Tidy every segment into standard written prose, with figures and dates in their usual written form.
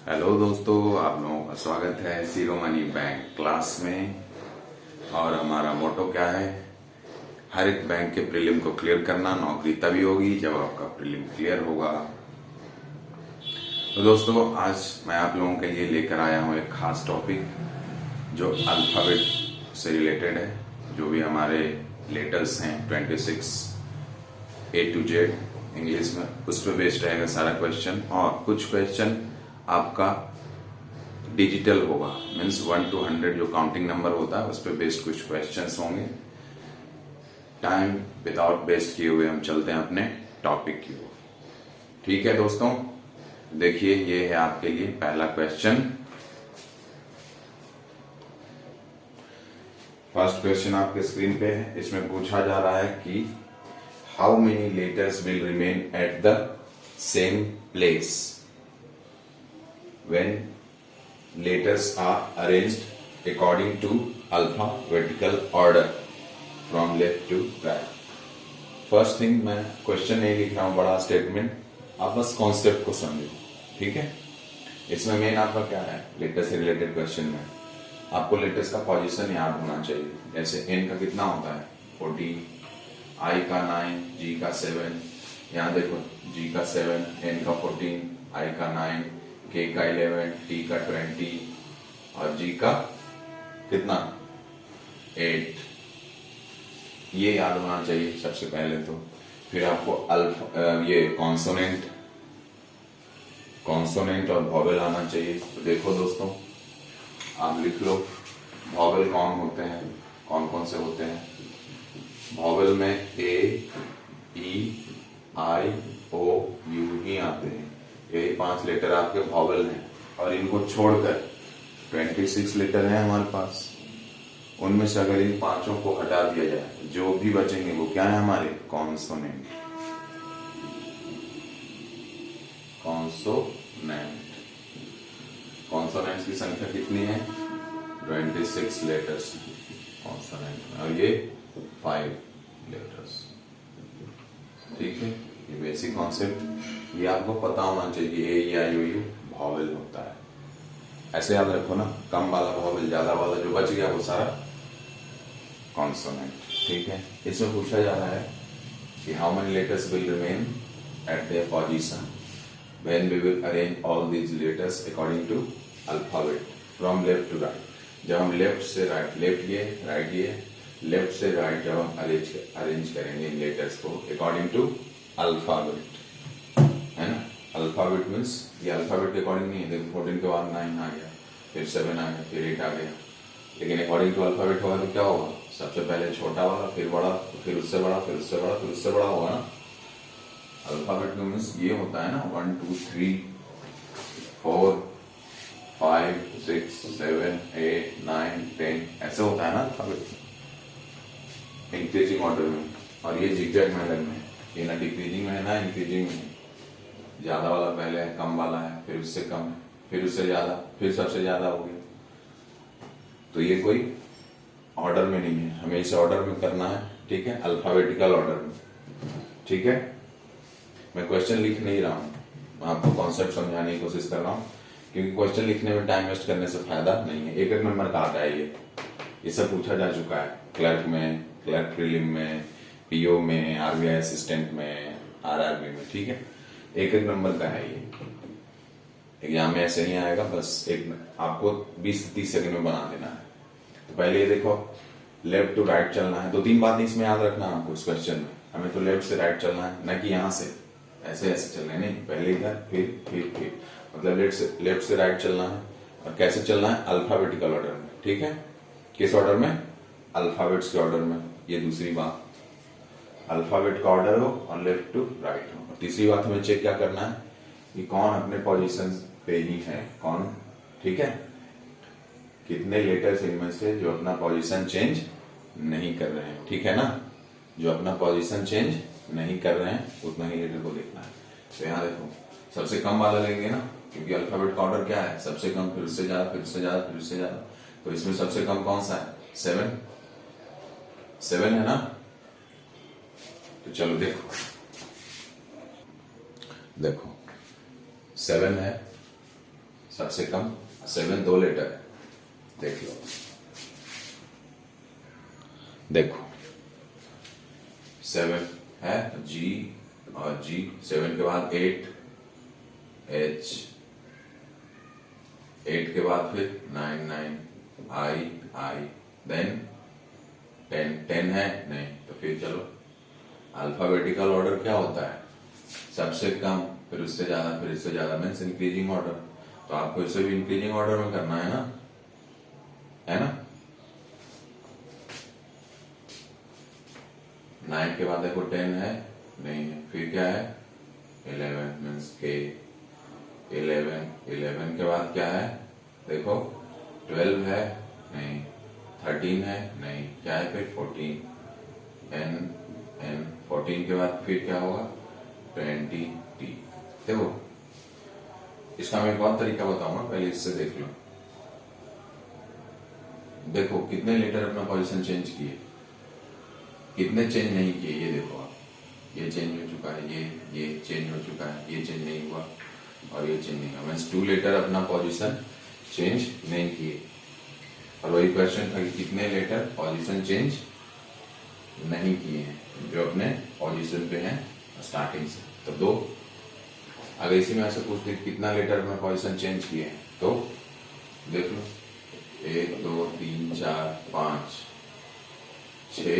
Hello दोस्तों, आप लोगों का स्वागत है शिरोमणि बैंक क्लास में। और हमारा मोटो क्या है? हर एक बैंक के प्रीलिम को क्लियर करना। नौकरी तभी होगी जब आपका प्रीलिम क्लियर होगा। तो दोस्तों, आज मैं आप लोगों के लिए लेकर आया हूँ एक खास टॉपिक जो अल्फाबेट से रिलेटेड है। जो भी हमारे लेटर्स हैं 26 A to Z इंग्लिश में, उस पर बेस्ड रहेगा सारा क्वेश्चन। और कुछ क्वेश्चन आपका डिजिटल होगा, मीन्स 1 to 100 जो काउंटिंग नंबर होता है उस पर बेस्ड कुछ क्वेश्चंस होंगे। टाइम विदाउट वेस्ट किए हुए हम चलते हैं अपने टॉपिक की ओर। ठीक है दोस्तों, देखिए ये है आपके लिए पहला क्वेश्चन। फर्स्ट क्वेश्चन आपके स्क्रीन पे है। इसमें पूछा जा रहा है कि how many letters will remain at the same place when letters are arranged according to alphabetical order from left to right। First thing, मैं क्वेश्चन नहीं लिख रहा हूं, बड़ा स्टेटमेंट, आप बस कॉन्सेप्ट को समझो। ठीक है, इसमें मेन आपका क्या है, लेटर से रिलेटेड क्वेश्चन में आपको लेटर्स का पोजीशन याद होना चाहिए। जैसे एन का कितना होता है 14, आई का 9, जी का 7। यहाँ देखो जी का 7, एन का 14, आई का 9, के का 11, टी का 20 और जी का कितना 8। ये याद होना चाहिए सबसे पहले तो। फिर आपको ये कॉन्सोनेंट और वॉवेल आना चाहिए। तो देखो दोस्तों, आप लिख लो वॉवेल कौन होते हैं, कौन कौन से होते हैं। वॉवेल में ए, ई, आई, ओ, यू ही आते हैं। यही 5 लेटर आपके वॉवेल हैं। और इनको छोड़कर 26 लेटर हैं हमारे पास। उनमें से अगर इन 5 को हटा दिया जाए, जो भी बचेंगे वो क्या है हमारे कॉन्सोनेंट। कॉन्सोनेंट्स की संख्या कितनी है 26 लेटर्स कॉन्सोनेंट में, और ये 5 लेटर्स। ठीक है, ये बेसिक कॉन्सेप्ट ये आपको पता होना चाहिए। ए, ई, आई, ओ, यू वॉवेल होता है। ऐसे याद रखो ना, कम वाला वॉवेल, ज्यादा वाला जो बच गया वो सारा कॉन्सोनेंट। ठीक है, इसमें पूछा जा रहा है कि how many letters will remain at their position when we will arrange all these letters according to alphabet from left to right. जब हम लेफ्ट से राइट, लेफ्ट ये राइट ये, लेफ्ट से राइट जब हम अरेंज करेंगे इन लेटर्स को अकॉर्डिंग टू अल्फाबेट, है ना। अल्फाबेट मीन्स ये अल्फाबेट के अकॉर्डिंग नहीं है। देखो 14 के बाद 9 आ गया, फिर 7 आ गया, फिर 8 आ गया। लेकिन अकॉर्डिंग टू अल्फाबेट होगा तो क्या होगा, सबसे पहले छोटा वाला, फिर बड़ा, फिर उससे बड़ा, फिर उससे बड़ा, फिर उससे बड़ा होगा ना। अल्फाबेट का मीन्स ये होता है ना 1 2 3 4 5 6 7 8 9 10 ऐसे होता है ना अल्फाबेट इंक्रीजिंग ऑर्डर में। और ये जिगजैग मेथड में, ये ना डिक्रीजिंग में है ना इंक्रीजिंग में। ज्यादा वाला पहले है, कम वाला है, फिर उससे कम है, फिर उससे ज्यादा, फिर सबसे ज्यादा हो गया। तो ये कोई ऑर्डर में नहीं है, हमें इसे ऑर्डर में करना है। ठीक है, अल्फाबेटिकल ऑर्डर में। ठीक है, मैं क्वेश्चन लिख नहीं रहा हूँ, मैं आपको कॉन्सेप्ट समझाने की कोशिश कर रहा हूँ, क्योंकि क्वेश्चन लिखने में टाइम वेस्ट करने से फायदा नहीं है। एक एक नंबर का आता है ये सब पूछा जा चुका है क्लर्क में, क्लर्क प्रीलिम में, पीओ में, आरबीआई असिस्टेंट में, आरआरबी में। ठीक है, एक एक नंबर का है ये। एग्जाम में ऐसे नहीं आएगा, बस एक आपको 20 से 30 सेकंड में बना देना है। तो पहले ये देखो, लेफ्ट टू राइट चलना है। 2-3 बातें इसमें याद रखना आपको इस क्वेश्चन में। हमें तो लेफ्ट से राइट चलना है, न कि यहाँ से ऐसे ऐसे चलना है, नहीं, पहले इधर फिर मतलब लेफ्ट से राइट चलना है। और कैसे चलना है, अल्फाबेटिकल ऑर्डर में। ठीक है, किस ऑर्डर में, अल्फाबेट्स के ऑर्डर में। ये दूसरी बात, अल्फाबेट का ऑर्डर हो और लेफ्ट टू राइट हो। और तीसरी बात, हमें चेक क्या करना है कि कौन अपने पोजीशन पे ही है, कौन। ठीक है, कितने लेटर्स इनमें से जो अपना पोजीशन चेंज नहीं कर रहे हैं। ठीक है ना, जो अपना पोजीशन चेंज नहीं कर रहे हैं उतना ही लेटर को देखना है। तो यहाँ देखो, सबसे कम वाला लेंगे ना, क्योंकि अल्फाबेट का ऑर्डर क्या है, सबसे कम, फिर उससे ज्यादा, फिर उससे ज्यादा, फिर उससे ज्यादा। तो इसमें सबसे कम कौन सा है, 7 है ना। तो चलो देखो 7 है, सबसे कम 7 2 लेटर है, देख लो, देखो 7 है G और G, 7 के बाद 8 H, 8 के बाद फिर 9 9 I, देन 10 है नहीं, तो फिर चलो अल्फाबेटिकल ऑर्डर क्या होता है, सबसे कम फिर उससे ज्यादा फिर इससे ज्यादा, मीन्स इंक्रीजिंग ऑर्डर। तो आपको इसे भी इंक्रीजिंग ऑर्डर में करना है ना, है ना। 9 के बाद देखो 10 है नहीं है, फिर क्या है 11 मीन्स के, 11 के बाद क्या है देखो 12 है नहीं, 13 है नहीं, क्या है फिर 14, N 14 के बाद फिर क्या होगा 20 T। देखो इसका मैं एक और तरीका बताऊंगा, पहले इससे देख लो। देखो कितने लेटर अपना पोजीशन चेंज किए, कितने चेंज नहीं किए, ये देखो आप, ये चेंज हो चुका है, ये चेंज हो चुका है, ये चेंज नहीं हुआ और ये चेंज नहीं हुआ, मीन्स 2 लेटर अपना पोजीशन चेंज नहीं किए। और वही क्वेश्चन था कि कितने लेटर पोजीशन चेंज नहीं किए हैं जो अपने पोजीशन पे हैं स्टार्टिंग से, तो 2। अगर इसी में ऐसे पूछते कितना लेटर अपना पोजीशन चेंज किए हैं, तो देख लो 1 2 3 4 5 6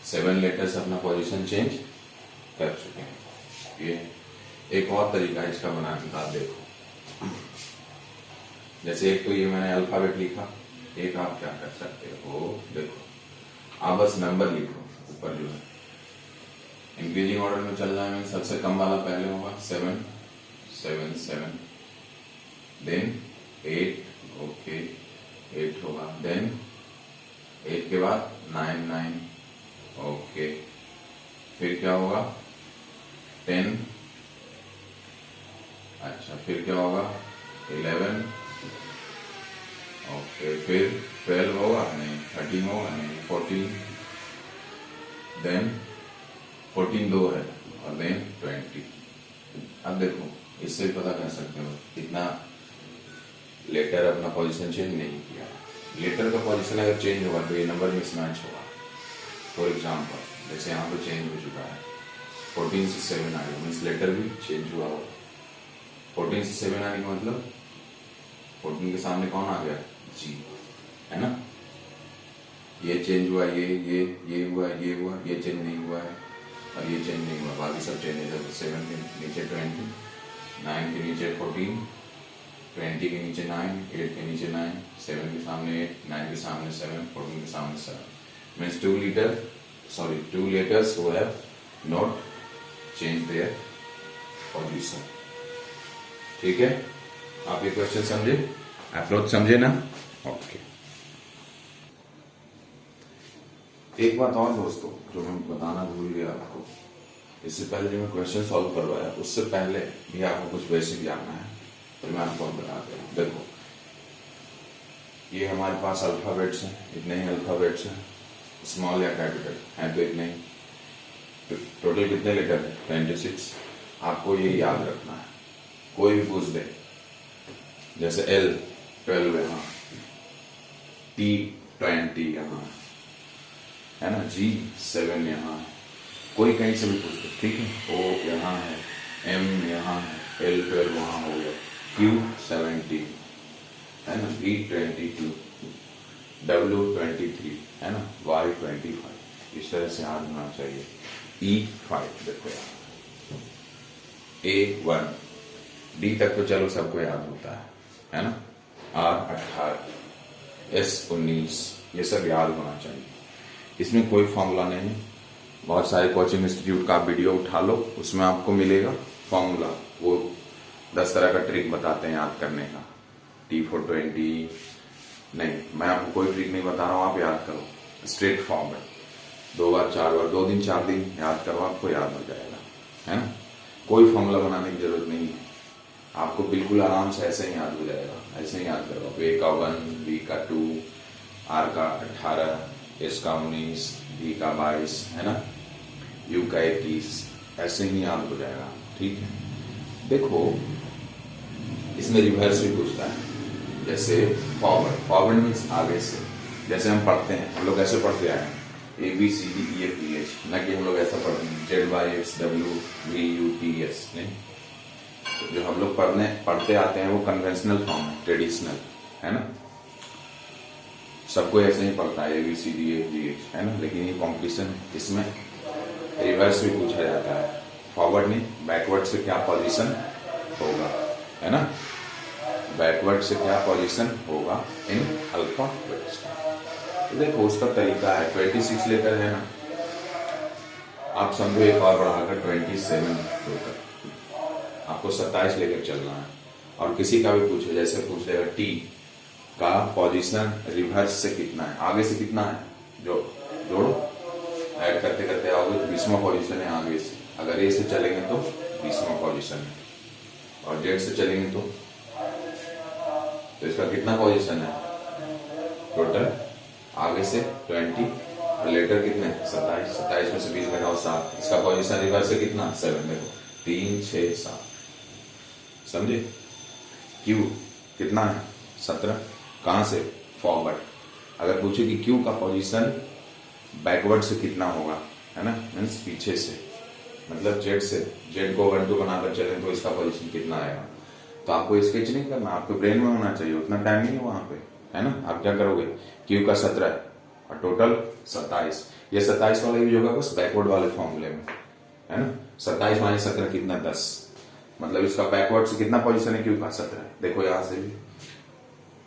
7 लेटर्स अपना पोजीशन चेंज कर चुके हैं। ये एक और तरीका है इसका बनाने का, देखो जैसे एक तो ये मैंने अल्फाबेट लिखा, एक आप क्या कर सकते हो, देखो आप बस नंबर लिखो ऊपर जो है, इंक्रीजिंग ऑर्डर में चल रहा है, सबसे कम वाला पहले होगा 7 7 7, देन 8 ओके 8 होगा, देन 8 के बाद 9 9 ओके, फिर क्या होगा 10, अच्छा फिर क्या होगा 11 ओके, फिर 12 होगा नहीं, 13 होगा नहीं, 14, देन 14 2 है और देन 20। अब देखो इससे भी पता कर सकते हो कितना लेटर अपना पोजीशन चेंज नहीं किया। लेटर का पोजीशन अगर चेंज होगा तो ये नंबर मिसमैच होगा। फॉर एग्जाम्पल जैसे यहाँ पे चेंज हो चुका है, 14 से 7 आ गया, मीन्स लेटर भी चेंज हुआ होगा। 14 से 7 आने का मतलब 14 के सामने कौन आ गया, जी, है ना। ये चेंज हुआ, ये हुआ, ये हुआ, ये चेंज नहीं हुआ है और ये चेंज नहीं हुआ, बाकी सब चेंज है। 7 के नीचे 20, 9 के नीचे 14, 20 के नीचे 9, 8 के नीचे 9, 7 के सामने 8, 9 के सामने 7, 14 के सामने 7, means 2 letters who have not changed their position। ठीक है, आप ये क्वेश्चन समझे, अप्रोच समझे ना, ओके। एक बात और दोस्तों जो मैं बताना भूल गया आपको, इससे पहले जो मैं क्वेश्चन सॉल्व करवाया उससे पहले भी आपको कुछ बेसिक जानना है, तो मैं आपको बता दूं। देखो ये हमारे पास अल्फाबेट्स हैं, इतने ही अल्फाबेट्स हैं, स्मॉल या कैपिटल है तो इतने ही। टोटल कितने लेटर है 26। आपको ये याद रखना है, कोई भी पूछ दे, जैसे L 12 यहाँ, T 20 यहाँ है ना, G 7 यहाँ है, कोई कहीं से भी पूछ दे, ठीक है। O यहाँ है, M यहाँ है, L 12 वहाँ हो गया, Q 17 है ना, V 22, W 23 है ना, Y 25, इस तरह से याद होना चाहिए। E 5 देखो यार, A 1, D तक तो चलो सबको याद होता है ना, R 18, S 19, ये सब याद होना चाहिए, इसमें कोई फॉर्मूला नहीं है। बहुत सारे कोचिंग इंस्टीट्यूट का वीडियो उठा लो, उसमें आपको मिलेगा फॉर्मूला, वो 10 तरह का ट्रिक बताते हैं याद करने का। T 4 20 नहीं, मैं आपको कोई ट्रिक नहीं बता रहा हूँ, आप याद करो, स्ट्रेट फॉर्म है, 2 बार 4 बार 2 दिन 4 दिन याद करो, आपको याद हो जाएगा, है ना। कोई फॉर्मूला बनाने की जरूरत नहीं है, आपको बिल्कुल आराम से ऐसे ही याद हो जाएगा। ऐसे ही याद करो, A का 1, B का 2, R का 18, S का 19, D का 22 है ना, U का 21, ऐसे ही याद हो जाएगा, ठीक है। देखो इसमें रिवर्स भी पूछता है, जैसे फॉरवर्ड। फॉरवर्ड मीन्स आगे से, जैसे हम पढ़ते हैं, हम लोग ऐसे पढ़ते आए हैं ABCDEFGH, ना कि हम लोग ऐसा पढ़ते हैं ZYXWVUTS नहीं। तो जो हम लोग पढ़ते आते हैं वो कन्वेंशनल फॉर्म है, ट्रेडिशनल है ना, सबको ऐसे ही पढ़ता है ABCDEFGH है ना। लेकिन ये कॉम्पिटिशन, इसमें रिवर्स भी पूछा जाता है। फॉरवर्ड नहीं, बैकवर्ड से क्या पोजीशन होगा है ना, बैकवर्ड से क्या पोजीशन होगा इन अल्फाबेट्स। तो देखो उसका तरीका है, 26 लेकर है ना, आप समझो एक और बढ़ाकर 27 होकर आपको 27 लेकर चलना है। और किसी का भी पूछो, जैसे पूछ लेगा T का पोजीशन रिवर्स से कितना है, आगे से कितना है, जो जोड़ो, ऐड करते करते आओगे तो 20वां पोजीशन है आगे से। अगर A से चलेंगे तो 20वां पोजीशन है, और Z से चलेंगे तो इसका कितना पोजीशन है टोटल, आगे से 20 और लेटर कितने 27, 27 में से 20 घटाओ 7, इसका पोजीशन रिवर्स से कितना 7। देखो 3 6 7, समझे। Q कितना है 17, कहां से फॉरवर्ड। अगर पूछे कि Q का पोजीशन बैकवर्ड से कितना होगा है ना, मीन्स पीछे से, मतलब Z से, Z को 1 2 बनाकर चले तो इसका पोजीशन कितना आएगा। तो आपको स्केच नहीं करना, आपके ब्रेन में होना चाहिए, उतना टाइम नहीं है वहां पे है ना। आप क्या करोगे, Q का 17 और टोटल 27, ये 27 वाला यूज होगा बस बैकवर्ड वाले फॉर्मूले में है ना। 27 माइनस 17 कितना 10, मतलब इसका बैकवर्ड से कितना पोजीशन है Q का 17। देखो यहां से भी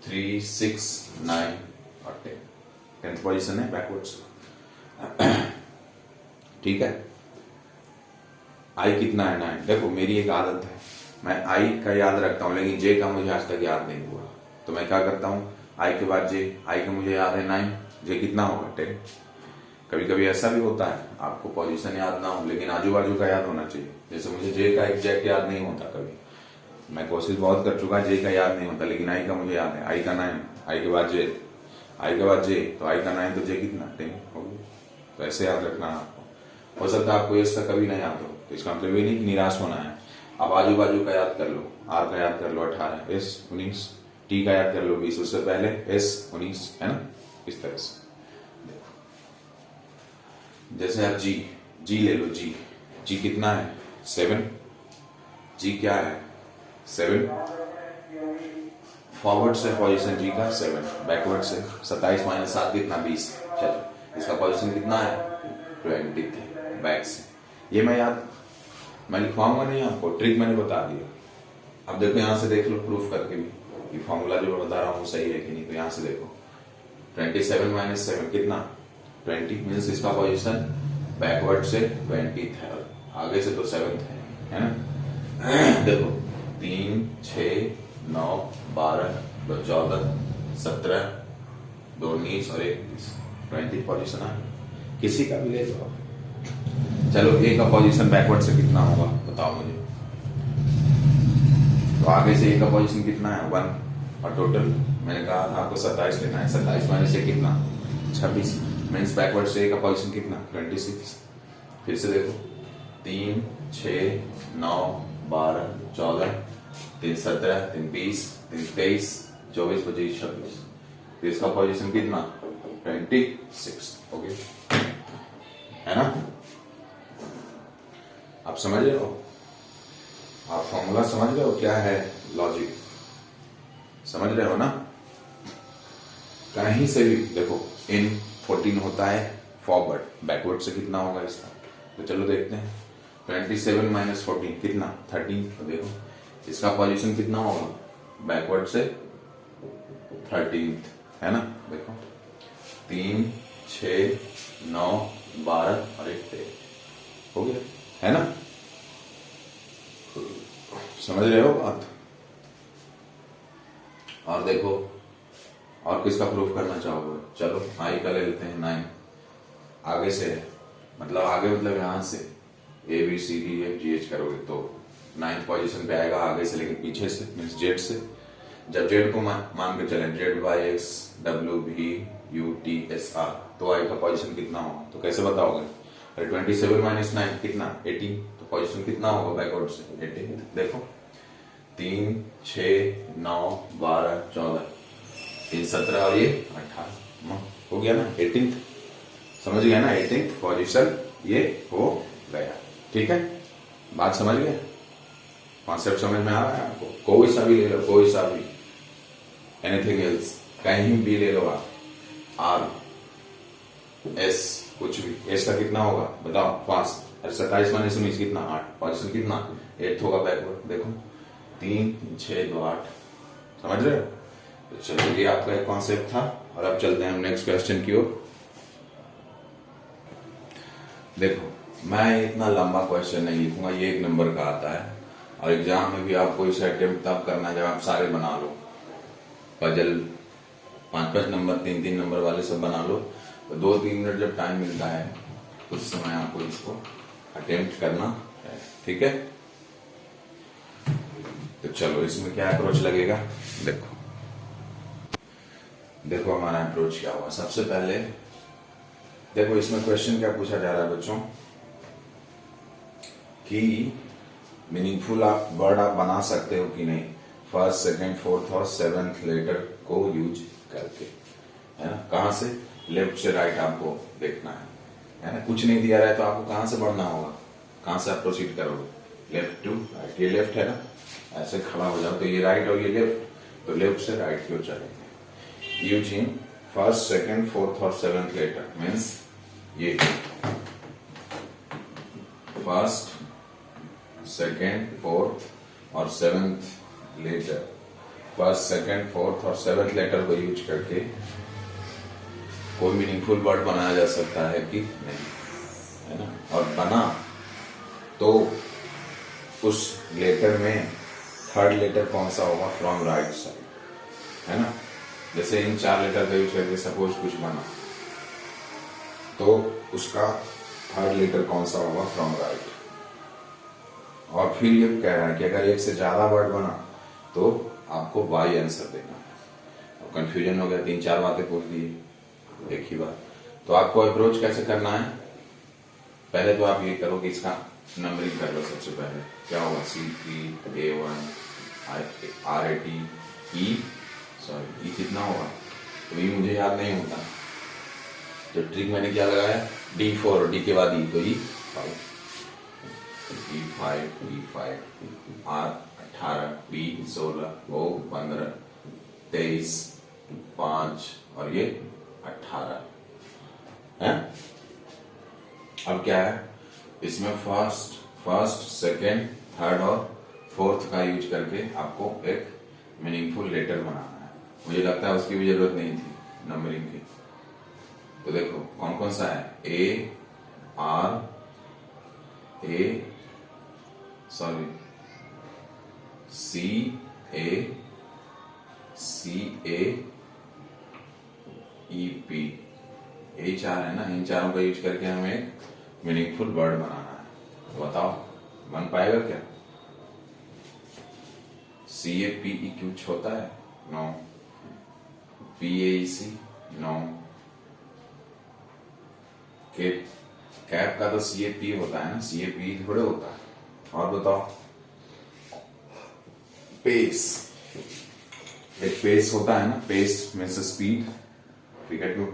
3 6 9 और 10 पोजीशन है बैकवर्ड से। ठीक है, I कितना है 9। देखो मेरी एक आदत है, मैं I का याद रखता हूँ लेकिन J का मुझे आज तक याद नहीं हुआ, तो मैं क्या करता हूँ I के बाद J, I का मुझे याद है 9, J कितना होगा 10। कभी कभी ऐसा भी होता है आपको पोजीशन याद ना हो लेकिन आजू बाजू का याद होना चाहिए, जैसे मुझे J का एग्जैक्ट याद नहीं होता, कभी मैं कोशिश बहुत कर चुका, J का याद नहीं होता, लेकिन I का मुझे याद है। I का 9, I के बाद J, I के बाद J, तो I का 9 तो J कितना 10 हो गया। तो ऐसे याद रखना है आपको। हो सकता है आपको इसका कभी नहीं याद हो, तो इसका मतलब ये नहीं कि निराश होना है। अब आजू बाजू का याद कर लो, R का याद कर लो 18, S 19, T का याद कर लो 20, उससे पहले S 19 है ना, इस तरह से। जैसे आप G ले लो, G कितना है 7, G क्या है 7, फॉरवर्ड से पोजीशन G का 7, बैकवर्ड से 27 माइनस 7 कितना 20। चलो इसका पोजीशन कितना है 20, बैक से। ये मैं लिखवाऊंगा नहीं आपको, ट्रिक मैंने बता दिया। अब देखो यहां से देख लो प्रूफ करके भी कि फॉर्मूला जो मैं बता रहा हूँ सही है कि नहीं। तो यहां से देखो 27 माइनस 7 कितना 20, मीन्स इसका पोजीशन बैकवर्ड से 20 है, आगे से तो 7 है ना। देखो 3 6 9 12 2 14 17 2 19 और 21, 20 पोजीशन है। किसी का भी ले लो। चलो A का पोजीशन बैकवर्ड से कितना होगा बताओ मुझे। तो आगे से A का पोजीशन कितना है 1, और टोटल मैंने कहा था आपको 27 लेना है। 27 माइनस से कितना 26, मीन्स बैकवर्ड से A का पोजीशन कितना 26। फिर से देखो 3 6 9 12 14 3 17 3 20 3 23 24 25 26, तो इसका पोजीशन कितना 26 हो गया है ना। आप समझ रहे हो, आप फॉर्मूला समझ रहे हो, क्या है लॉजिक समझ रहे हो ना। कहीं से भी देखो इन 14 होता है फॉरवर्ड, बैकवर्ड से कितना होगा इसका। तो चलो देखते हैं 27 माइनस 14 कितना 13। तो देखो इसका पोजीशन कितना होगा बैकवर्ड से 13 है ना। देखो 3 6 9 12 और 1 13 हो गया है ना। समझ रहे हो बात। और देखो और किसका प्रूफ करना चाहोगे। चलो I का ले लेते हैं 9, आगे से मतलब आगे मतलब यहां से ABCDEFGH करोगे तो 9th पोजीशन पे आएगा आगे से, लेकिन पीछे से मीन्स Z से। जब Z को मान के चले ZYXWVUTSR, तो I का पोजीशन कितना होगा। तो कैसे बताओगे, अरे 27 माइनस 9 कितना 18, तो पोजीशन कितना होगा बैकवर्ड से 18। देखो 3 6 9 12 14, ये 17 और ये 18 हो गया ना। 18th समझ गया ना, 18th पोजीशन ये हो गया। ठीक है, बात समझ गए, कॉन्सेप्ट समझ में आ रहा है आपको? कोई सा भी ले लो, कोई सा भी, एनीथिंग एल्स, कहीं भी ले लो आप, आर एस कुछ भी। एस का कितना होगा बताओ फास्ट? 27 माइनस 19 कितना? 8। पोजीशन कितना? 8 होगा बैकवर्ड। देखो 3 6 2 8, समझ रहे हो? तो चलो ये आपका एक कॉन्सेप्ट था, और अब चलते हैं हम नेक्स्ट क्वेश्चन की ओर। देखो मैं इतना लंबा क्वेश्चन नहीं लिखूंगा, ये 1 नंबर का आता है, और एग्जाम में भी आपको इसे अटेम्प्ट तब करना जब आप सारे बना लो, पजल 5-5 नंबर 3-3 नंबर वाले सब बना लो। तो 2-3 मिनट जब टाइम मिलता है उस समय आपको इसको अटेम्प्ट करना है। ठीक है, तो चलो इसमें क्या अप्रोच लगेगा, देखो हमारा अप्रोच क्या हुआ। सबसे पहले देखो इसमें क्वेश्चन क्या पूछा जा रहा है बच्चों, कि मीनिंगफुल आप वर्ड आप बना सकते हो कि नहीं, फर्स्ट सेकंड फोर्थ और 7th लेटर को यूज करके, है ना। कहां से? लेफ्ट से राइट आपको देखना है ना। कुछ नहीं दिया रहा है तो आपको कहां से बढ़ना होगा, कहां से आप प्रोसीड करोगे? Left to right. ये लेफ्ट है ना, ऐसे खड़ा हो जाओ तो ये राइट और ये लेफ्ट, तो लेफ्ट से राइट की ओर चलेंगे। यूजिंग फर्स्ट सेकंड फोर्थ और 7th लेटर मीन्स ये फर्स्ट सेकेंड फोर्थ और 7th letter, first second fourth और 7th लेटर को यूज करके कोई मीनिंगफुल वर्ड बनाया जा सकता है कि नहीं, है ना। और बना तो उस लेटर में 3rd लेटर कौन सा होगा, फ्रॉम राइट साइड, है ना। जैसे इन 4 लेटर का यूज करके सपोज कुछ बना, तो उसका 3rd लेटर कौन सा होगा, फ्रॉम राइट। और फिर ये कह रहा है कि अगर एक से ज्यादा वर्ड बना तो आपको वाई आंसर देना है। अब कंफ्यूजन हो गया, 3-4 बातें पूछ दी एक ही बार। तो आपको अप्रोच कैसे करना है, पहले तो आप ये करो कि इसका नंबरिंग कर लो। सबसे पहले क्या होगा, C3 A1 R80 E, sorry E कितना होगा, तो E मुझे याद नहीं होता, तो ट्रिक मैंने क्या लगाया, D4, D के बाद E, तो E5, E5 R18 B16 O15 23 5 और ये 18 है। अब क्या है इसमें, फर्स्ट सेकेंड थर्ड और 4th का यूज करके आपको एक मीनिंगफुल लेटर बनाना है। मुझे लगता है उसकी भी जरूरत नहीं थी नंबरिंग की। तो देखो कौन कौन सा है, CACAEP, यही 4 है ना। इन चारों का यूज करके हमें एक मीनिंगफुल वर्ड बनाना है। तो बताओ बन पाएगा क्या? CAPE कुछ होता है? नो। PAEC? नो। कैप का तो CAP होता है ना, CAPE थोड़े होता है। और बताओ, पेस, एक पेस होता है ना, पेस मीन्स स्पीड। क्रिकेट में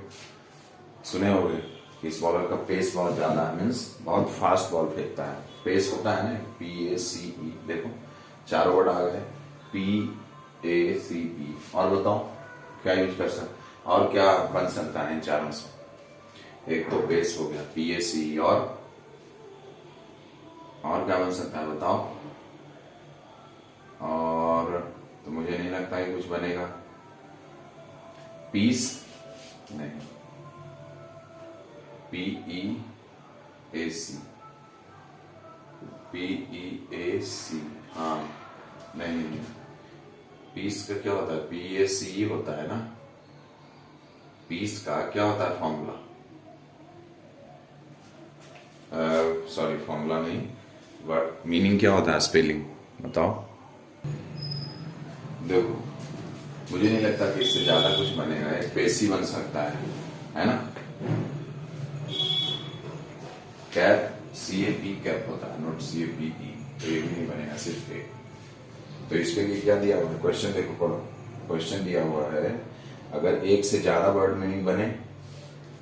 सुने होंगे इस बॉलर का पेस बहुत ज्यादा है, मीन्स बहुत फास्ट बॉल फेंकता है। पेस होता है ना, PACE। देखो 4 वर्ड आ गए, PACE। और बताओ क्या यूज कर सकते, और क्या बन सकता है इन चारों से? एक तो पेस हो गया, PACE, और क्या बन सकता है बताओ? और तो मुझे नहीं लगता है कुछ बनेगा। पीस नहीं, PEAC, हाँ नहीं, पीस का क्या होता है, PACE होता है ना। पीस का क्या होता है फॉर्मूला, सॉरी फॉर्मूला नहीं, बट मीनिंग क्या होता है, स्पेलिंग बताओ। देखो मुझे नहीं लगता कि इससे ज्यादा कुछ बनेगा, एक पेस ही बन सकता है ना। कैप, CAP कैप होता है, नॉट CAPE, तो ये भी नहीं बनेगा, सिर्फ एक। तो इसके लिए क्या दिया हुआ है, क्वेश्चन देखो पढ़ो, क्वेश्चन दिया हुआ है अगर एक से ज्यादा वर्ड मीनिंग बने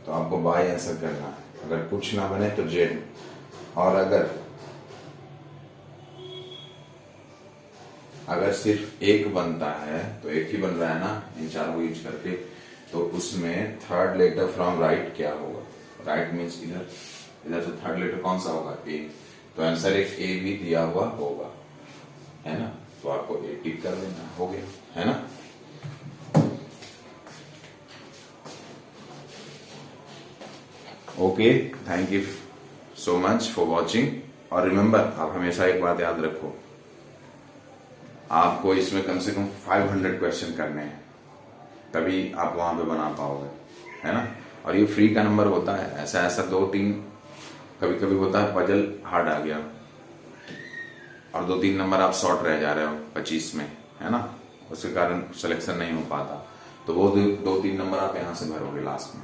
तो आपको बाय आंसर करना है, अगर कुछ ना बने तो जेड, और अगर सिर्फ एक बनता है तो एक ही बन रहा है ना इन चारों को यूज करके, तो उसमें थर्ड लेटर फ्रॉम राइट क्या होगा, राइट मीन्स इधर से थर्ड लेटर कौन सा होगा, ए, तो आंसर एक ए भी दिया हुआ होगा, है ना, तो आपको ए टिक कर देना, हो गया, है ना। Okay, thank you so much for watching, और रिमेंबर आप हमेशा एक बात याद रखो, आपको इसमें कम से कम 500 क्वेश्चन करने हैं, तभी आप वहां पे बना पाओगे, है ना। और ये फ्री का नंबर होता है, ऐसा 2-3 कभी कभी होता है पजल हार्ड आ गया और 2-3 नंबर आप शॉर्ट रह जा रहे हो 25 में, है ना, उसके कारण सिलेक्शन नहीं हो पाता, तो वो 2-3 नंबर आप यहाँ से भरोगे लास्ट में,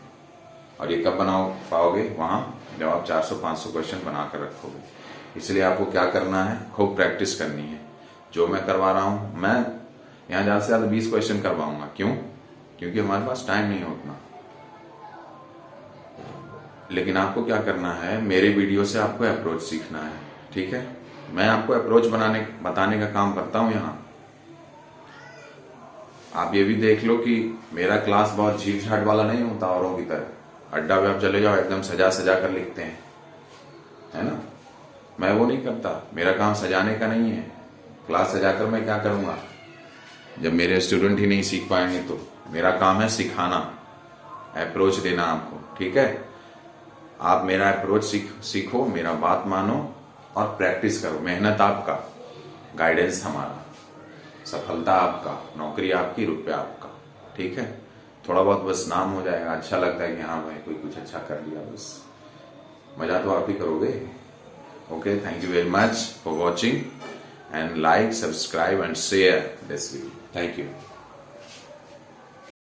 और ये कब बनाओ पाओगे, वहां जब आप 400-500 क्वेश्चन बना कर रखोगे। इसलिए आपको क्या करना है, खूब प्रैक्टिस करनी है, जो मैं करवा रहा हूं, मैं यहाँ ज्यादा से ज्यादा 20 क्वेश्चन करवाऊंगा, क्यों, क्योंकि हमारे पास टाइम नहीं है उतना, लेकिन आपको क्या करना है, मेरे वीडियो से आपको अप्रोच सीखना है, ठीक है, मैं आपको अप्रोच बताने का काम करता हूं यहाँ। आप ये भी देख लो कि मेरा क्लास बहुत झील झाट वाला नहीं होता औरों की तरह, अड्डा पे आप चले जाओ एकदम सजा सजा कर लिखते हैं, है ना, मैं वो नहीं करता, मेरा काम सजाने का नहीं है, क्लास सजाकर मैं क्या करूंगा, जब मेरे स्टूडेंट ही नहीं सीख पाएंगे, तो मेरा काम है सिखाना, अप्रोच देना आपको, ठीक है, आप मेरा अप्रोच सीखो, मेरा बात मानो और प्रैक्टिस करो, मेहनत आपका, गाइडेंस हमारा, सफलता आपका, नौकरी आपकी, रुपया आपका, ठीक है, थोड़ा बहुत बस नाम हो जाएगा, अच्छा लगता है कि हाँ भाई कोई कुछ अच्छा कर लिया, बस मजा तो आप ही करोगे। Okay, thank you very much for watching and like, subscribe and share this video, thank you.